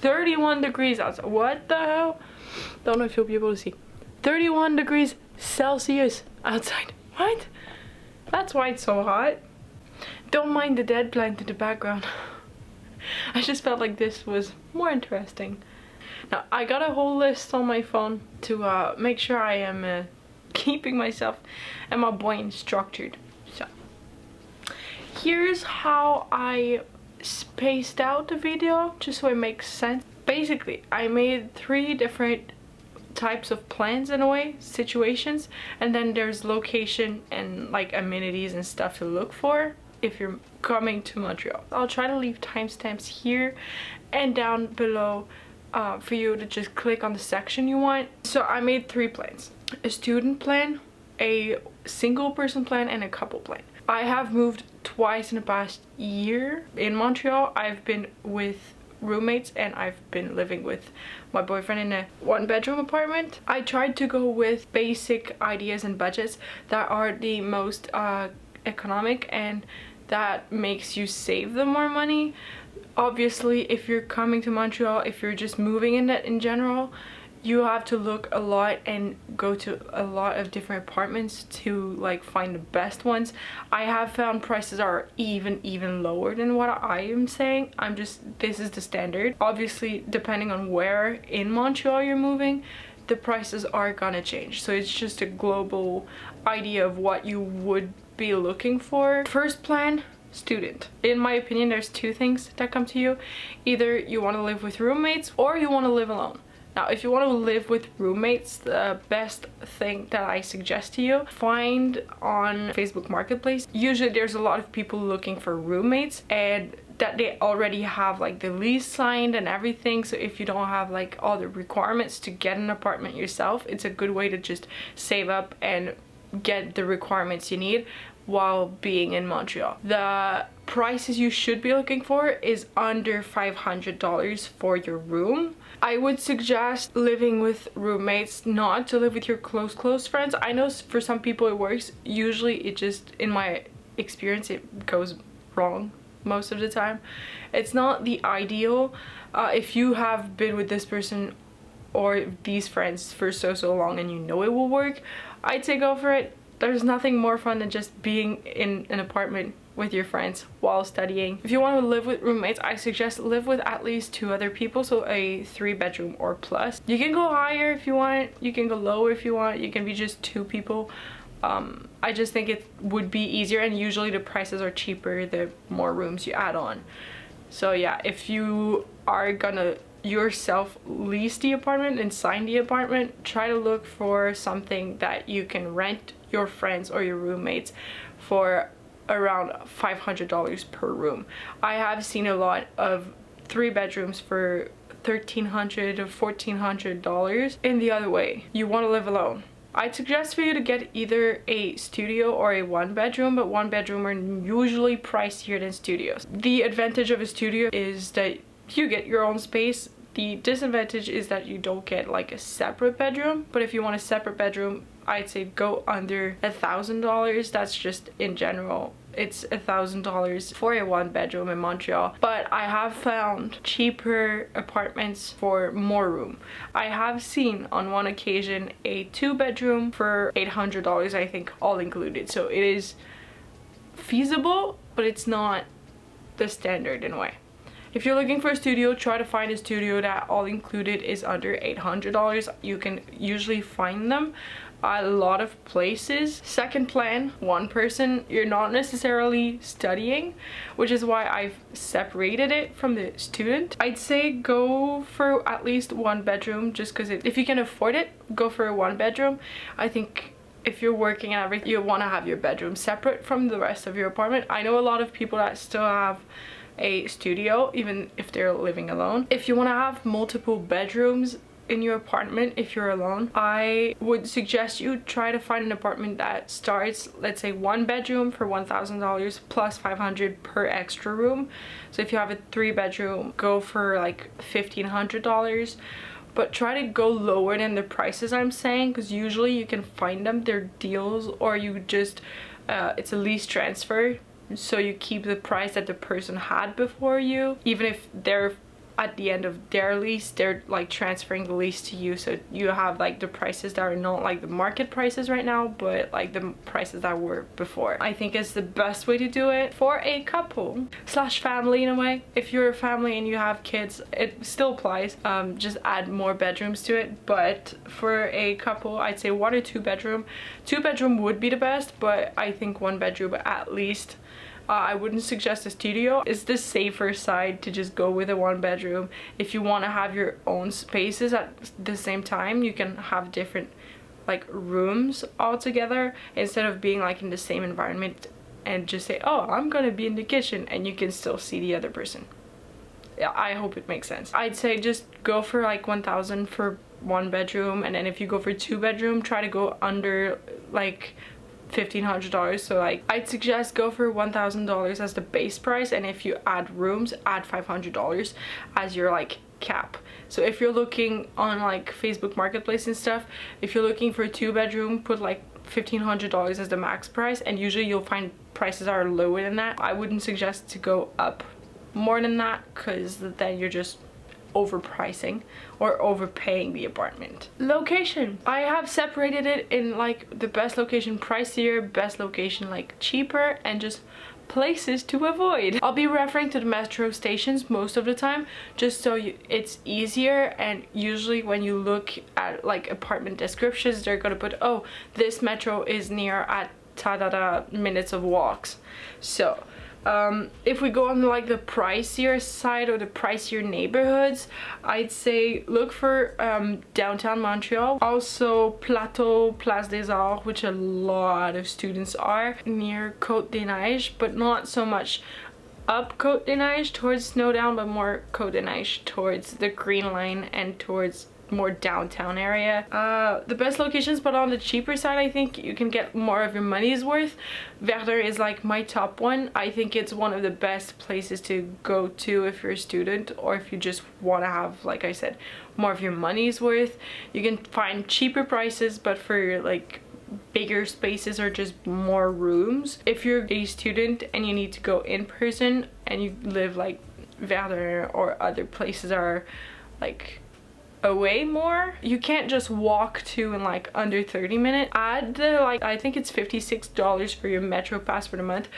31 degrees outside. What the hell? Don't know if you'll be able to see. 31 degrees Celsius outside. What? That's why it's so hot. Don't mind the dead plant in the background. I just felt like this was more interesting. Now, I got a whole list on my phone to make sure I am keeping myself and my brain structured. So, here's how I spaced out the video, just so it makes sense. Basically, I made 3 different types of plans in a way, situations, and then there's location and like amenities and stuff to look for if you're coming to Montreal. I'll try to leave timestamps here and down below for you to just click on the section you want. So I made 3 plans: a student plan, a single person plan, and a couple plan. I have moved twice in the past year in Montreal. I've been with roommates and I've been living with my boyfriend in a 1-bedroom apartment. I tried to go with basic ideas and budgets that are the most economic and that makes you save the more money. Obviously, if you're coming to Montreal, if you're just moving in general, you have to look a lot and go to a lot of different apartments to like find the best ones. I have found prices are even lower than what I am saying. This is the standard. Obviously, depending on where in Montreal you're moving, the prices are gonna change. So it's just a global idea of what you would be looking for. First plan, student. In my opinion, there's 2 things that come to you. Either you want to live with roommates or you want to live alone. Now, if you want to live with roommates, the best thing that I suggest to you, find on Facebook Marketplace. Usually there's a lot of people looking for roommates and that they already have like the lease signed and everything. So if you don't have like all the requirements to get an apartment yourself, it's a good way to just save up and get the requirements you need while being in Montreal. The prices you should be looking for is under $500 for your room. I would suggest living with roommates, not to live with your close friends. I know for some people it works. Usually it just, in my experience, it goes wrong most of the time. It's not the ideal. If you have been with this person or these friends for so long and you know it will work, I'd say go for it. There's nothing more fun than just being in an apartment with your friends while studying. If you want to live with roommates, I suggest live with at least 2 other people, so a 3-bedroom or plus. You can go higher if you want, you can go lower if you want, you can be just 2 people. I just think it would be easier, and usually the prices are cheaper the more rooms you add on. So yeah, if you are gonna yourself lease the apartment and sign the apartment, try to look for something that you can rent your friends or your roommates for around $500 per room. I have seen a lot of 3 bedrooms for $1,300 to $1,400 in the other way. You want to live alone, I'd suggest for you to get either a studio or a 1-bedroom, but 1-bedroom are usually pricier than studios. The advantage of a studio is that you get your own space. The disadvantage is that you don't get like a separate bedroom, but if you want a separate bedroom, I'd say go under $1,000. That's just in general. It's $1,000 for a 1-bedroom in Montreal, but I have found cheaper apartments for more room. I have seen on one occasion a 2-bedroom for $800, I think, all included. So it is feasible, but it's not the standard in a way. If you're looking for a studio, try to find a studio that all included is under $800. You can usually find them a lot of places. Second plan, 1 person. You're not necessarily studying, which is why I've separated it from the student. I'd say go for at least 1-bedroom, just because if you can afford it, go for a 1-bedroom. I think if you're working and everything, you want to have your bedroom separate from the rest of your apartment. I know a lot of people that still have a studio even if they're living alone. If you want to have multiple bedrooms in your apartment, if you're alone, I would suggest you try to find an apartment that starts, let's say, 1-bedroom for $1,000 plus $500 per extra room. So if you have a 3-bedroom, go for like $1,500, but try to go lower than the prices I'm saying, because usually you can find them, they're deals, or you just it's a lease transfer. So you keep the price that the person had before you, even if they're at the end of their lease, they're like transferring the lease to you, so you have like the prices that are not like the market prices right now, but like the prices that were before. I think it's the best way to do it for a couple slash family in a way. If you're a family and you have kids, it still applies. Just add more bedrooms to it. But for a couple, I'd say 1 or 2 bedroom. 2 bedroom would be the best, but I think 1 bedroom at least. I wouldn't suggest a studio. It's the safer side to just go with a 1 bedroom. If you want to have your own spaces at the same time, you can have different like rooms all together instead of being like in the same environment and just say, oh, I'm gonna be in the kitchen, and you can still see the other person. Yeah, I hope it makes sense. I'd say just go for like 1,000 for 1 bedroom, and then if you go for 2 bedroom, try to go under like $1,500. So like I'd suggest go for $1,000 as the base price, and if you add rooms, add $500 as your like cap. So if you're looking on like Facebook Marketplace and stuff, if you're looking for a 2 bedroom, put like $1,500 as the max price, and usually you'll find prices are lower than that. I wouldn't suggest to go up more than that, because then you're just overpricing or overpaying the apartment. Location, I have separated it in like the best location pricier, best location like cheaper, and just places to avoid. I'll be referring to the metro stations most of the time, just so it's easier. And usually when you look at like apartment descriptions, they're gonna put, oh, this metro is near at ta-da-da minutes of walks. So if we go on like the pricier side or the pricier neighborhoods, I'd say look for downtown Montreal, also Plateau, Place des Arts, which a lot of students are, near Côte des Neiges, but not so much up Côte des Neiges towards Snowdown, but more Côte des Neiges towards the Green Line and towards more downtown area. The best locations, but on the cheaper side, I think you can get more of your money's worth. Verdun is like my top one. I think it's one of the best places to go to if you're a student, or if you just want to have, like I said, more of your money's worth. You can find cheaper prices, but for like bigger spaces or just more rooms. If you're a student and you need to go in person and you live like Verdun or other places are like away more, you can't just walk to in like under 30 minutes. Add the like, I think it's $56 for your metro pass for the month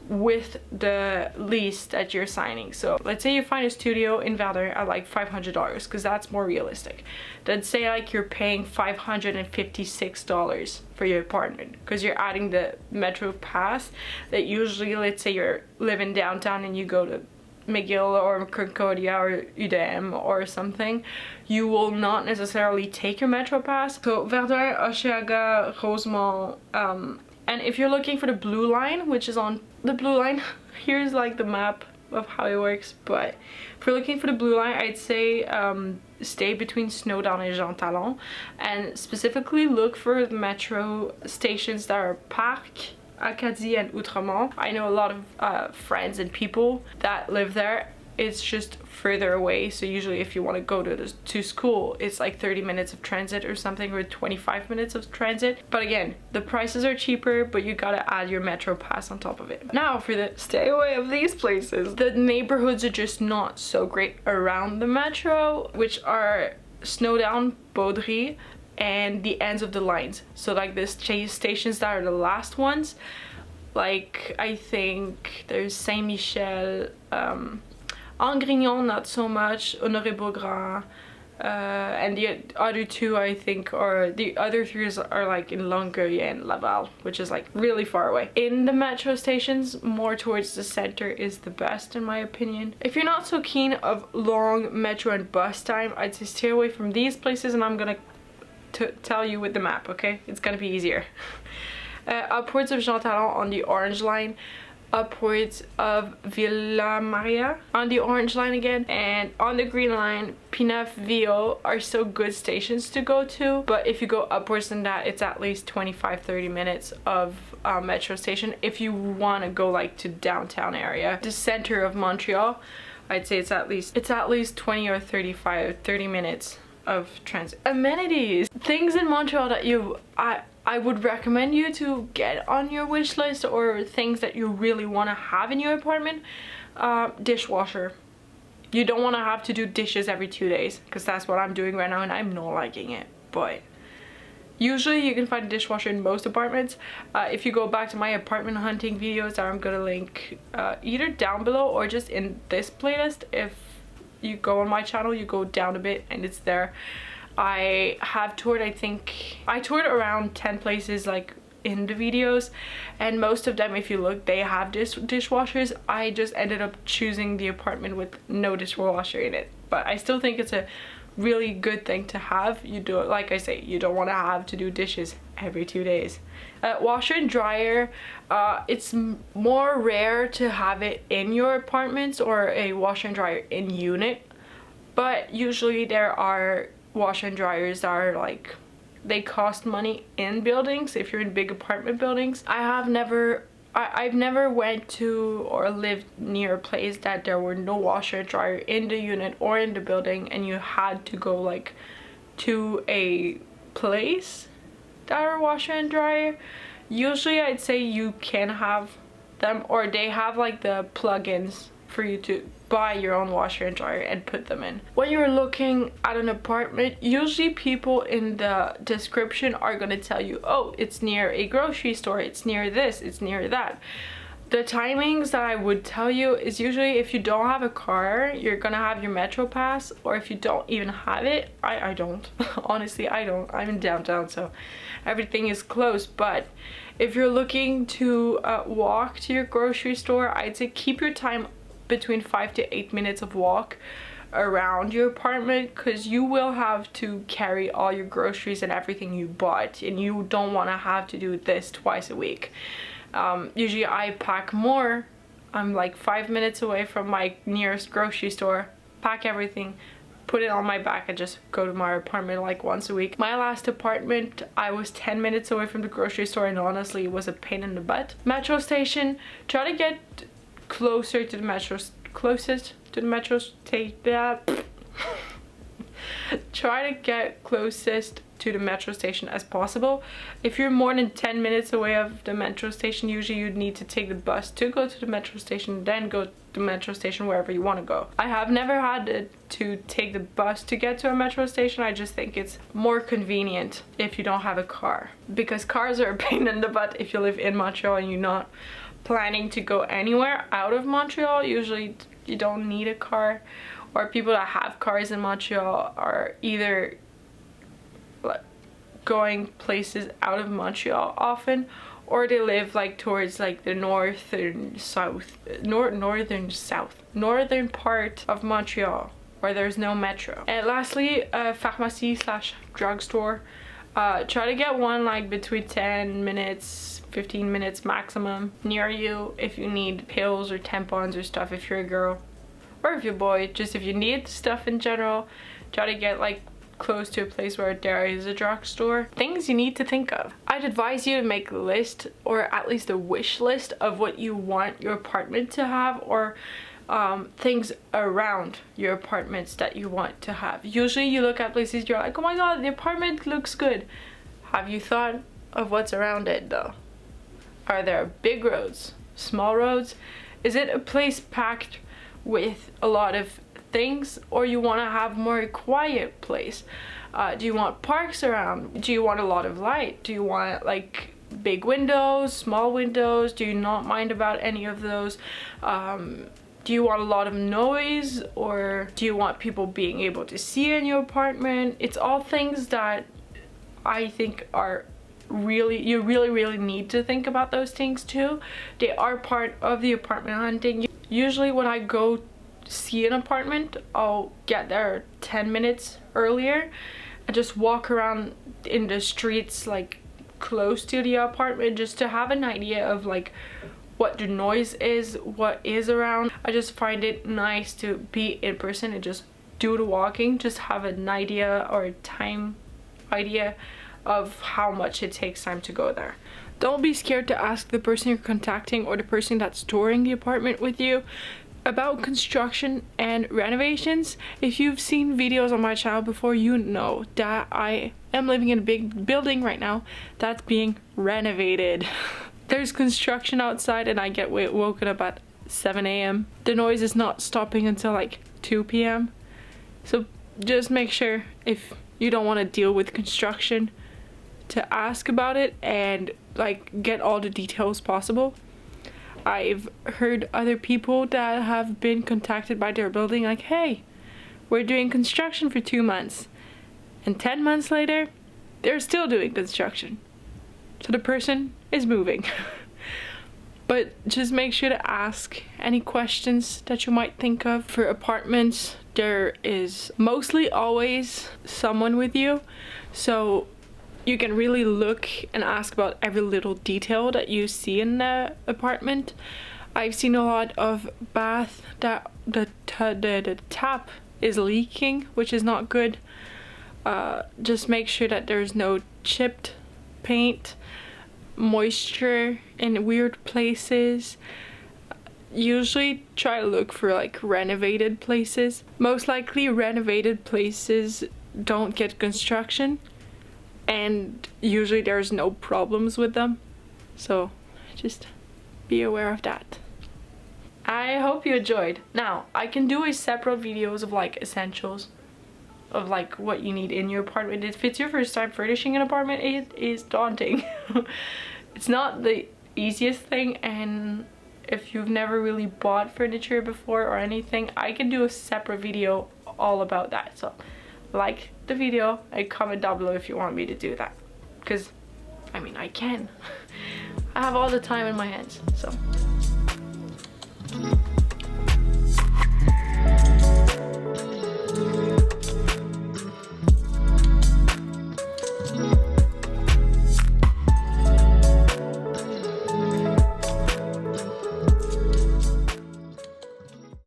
with the lease that you're signing. So let's say you find a studio in Verdun at like $500, because that's more realistic. Then say like you're paying $556 for your apartment because you're adding the metro pass that usually, let's say you're living downtown and you go to McGill or Concordia or UDM or something, you will not necessarily take your metro pass. So Verdun, Osheaga, Rosemont, and if you're looking for the blue line, which is on the blue line, here's like the map of how it works, but if you're looking for the blue line, I'd say stay between Snowdown and Jean Talon, and specifically look for the metro stations that are Parc, Acadie and Outremont. I know a lot of friends and people that live there. It's just further away, so usually if you want to go to school, it's like 30 minutes of transit or something, or 25 minutes of transit. But again, the prices are cheaper, but you gotta add your metro pass on top of it. Now for the stay away of these places, the neighborhoods are just not so great around the metro, which are Snowdown, Baudry, and the ends of the lines. So like the stations that are the last ones, like I think there's Saint-Michel, Angrignon not so much, Honoré-Beaugrand, and the other two I think, or the other three are like in Longueuil and Laval, which is like really far away. In the metro stations, more towards the center is the best in my opinion. If you're not so keen of long metro and bus time, I'd say stay away from these places, and I'm gonna tell you with the map, okay? It's gonna be easier. Upwards of Jean Talon on the orange line, upwards of Villa Maria on the orange line again, and on the green line, P9, VO are still good stations to go to, but if you go upwards than that, it's at least 25-30 minutes of metro station. If you want to go like to downtown area, the center of Montreal, I'd say it's at least 20 or 30 minutes of transit. Amenities, things in Montreal that I would recommend you to get on your wish list, or things that you really want to have in your apartment. Dishwasher. You don't want to have to do dishes every 2 days, because that's what I'm doing right now and I'm not liking it. But usually you can find a dishwasher in most apartments. If you go back to my apartment hunting videos that I'm gonna link either down below or just in this playlist, if you go on my channel, you go down a bit and it's there. I have toured, I think I toured around 10 places like in the videos, and most of them, if you look, they have dishwashers. I just ended up choosing the apartment with no dishwasher in it, but I still think it's a really good thing to have. You do it, like I say, you don't want to have to do dishes every 2 days. Washer and dryer, it's more rare to have it in your apartments or a washer and dryer in unit, but usually there are washer and dryers that are like, they cost money in buildings if you're in big apartment buildings. I've never went to or lived near a place that there were no washer and dryer in the unit or in the building, and you had to go like to a place that are washer and dryer. Usually I'd say you can have them, or they have like the plugins for you to buy your own washer and dryer and put them in. When you're looking at an apartment, usually people in the description are going to tell you, oh, it's near a grocery store, it's near this, it's near that. The timings that I would tell you is usually if you don't have a car, you're gonna have your Metro Pass, or if you don't even have it, I don't. Honestly, I don't. I'm in downtown, so everything is close. But if you're looking to walk to your grocery store, I'd say keep your time between 5 to 8 minutes of walk around your apartment, because you will have to carry all your groceries and everything you bought, and you don't want to have to do this twice a week. Usually I pack more. I'm like 5 minutes away from my nearest grocery store, pack everything, put it on my back, and just go to my apartment like once a week. My last apartment, I was 10 minutes away from the grocery store, and honestly it was a pain in the butt. Metro station, try to get closer to the metro, closest to the metro station. Try to get closest to the metro station as possible. If you're more than 10 minutes away of the metro station, usually you'd need to take the bus to go to the metro station, then go to the metro station wherever you want to go. I have never had to take the bus to get to a metro station. I just think it's more convenient if you don't have a car, because cars are a pain in the butt if you live in Montreal and you're not planning to go anywhere out of Montreal. Usually you don't need a car, or people that have cars in Montreal are either going places out of Montreal often, or they live like towards like the northern part of Montreal where there's no metro. And lastly, pharmacy slash drugstore. Try to get one like between 10 minutes 15 minutes maximum near you if you need pills or tampons or stuff, if you're a girl, or if you're a boy, just if you need stuff in general. Try to get like close to a place where there is a drugstore. Things you need to think of. I'd advise you to make a list, or at least a wish list, of what you want your apartment to have, or things around your apartments that you want to have. Usually you look at places, you're like, oh my god, the apartment looks good. Have you thought of what's around it though? Are there big roads, small roads? Is it a place packed with a lot of things, or you want to have more quiet place? Do you want parks around? Do you want a lot of light? Do you want like big windows, small windows? Do you not mind about any of those? Do you want a lot of noise, or do you want people being able to see in your apartment? It's all things that I think are you really need to think about those things too. They are part of the apartment hunting. Usually when I go see an apartment, I'll get there 10 minutes earlier and just walk around in the streets like close to the apartment, just to have an idea of like what the noise is, what is around. I just find it nice to be in person and just do the walking, just have an idea or a time idea of how much it takes time to go there. Don't be scared to ask the person you're contacting or the person that's touring the apartment with you about construction and renovations. If you've seen videos on my channel before, you know that I am living in a big building right now that's being renovated. There's construction outside and I get woken up at 7 a.m. The noise is not stopping until like 2 p.m. So just make sure, if you don't want to deal with construction, to ask about it and like get all the details possible. I've heard other people that have been contacted by their building like, hey, we're doing construction for 2 months, and 10 months later they're still doing construction, so the person is moving. But just make sure to ask any questions that you might think of. For apartments, there is mostly always someone with you, so you can really look and ask about every little detail that you see in the apartment. I've seen a lot of bath that the tap is leaking, which is not good. Just make sure that there's no chipped paint, moisture in weird places. Usually try to look for like renovated places. Most likely renovated places don't get construction, and usually there's no problems with them, so just be aware of that. I hope you enjoyed. Now I can do a separate videos of like essentials of like what you need in your apartment. If it's your first time furnishing an apartment, it is daunting. It's not the easiest thing, and if you've never really bought furniture before or anything, I can do a separate video all about that. So like the video and comment down below if you want me to do that, because I mean I can. I have all the time in my hands, so